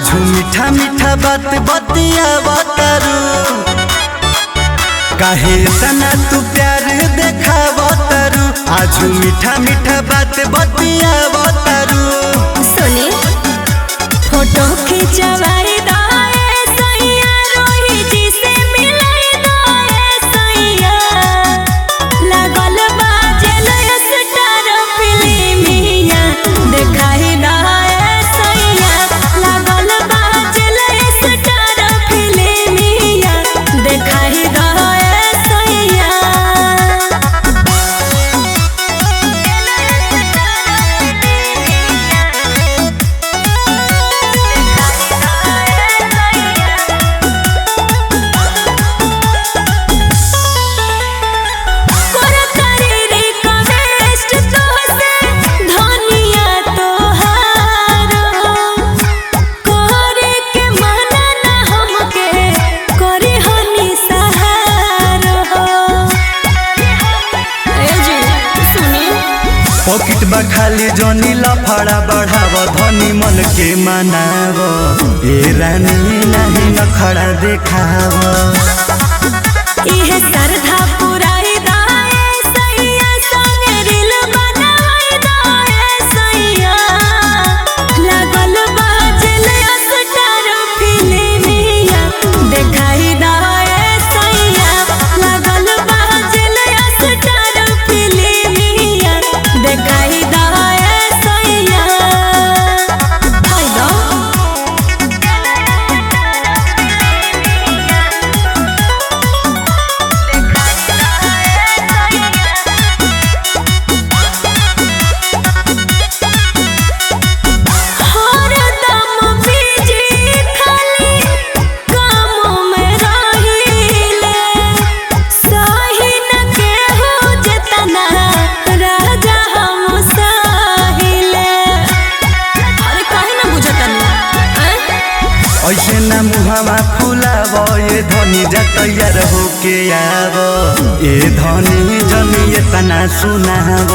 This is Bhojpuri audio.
आजू मीठा मीठा बात बतिया बतारू काहे तना तू प्यार देखा बतारू आजू मीठा मीठा बात बतिया बतारू सुनी फोटो खिंचवाई दाए सैया रोही जी से मिलाई दाए सैया लागल बाजेल स्टार फिल्मिया देखाई दाए सैया लागल बाजेल स्टार फिल्मिया देखाई दाए सैया पॉकेट बा खाली जोनी लफड़ा बढ़ाव धनी मन के मनाव ए रानी नहीं नखड़ा देखाव इहे श्रद्धा पुराई दाए सैया संगे रील बनाई दाए सैया लागल बाजेल स्टार फिल्मिया देखाई दाए सैया लागल बाजेल स्टार फिल्मिया देखाई दाए सैया हाय दो ऐसे ना मुहावा फुलाव ए धनी जा तैयार होके आव ए धनी जनी तना सुनाव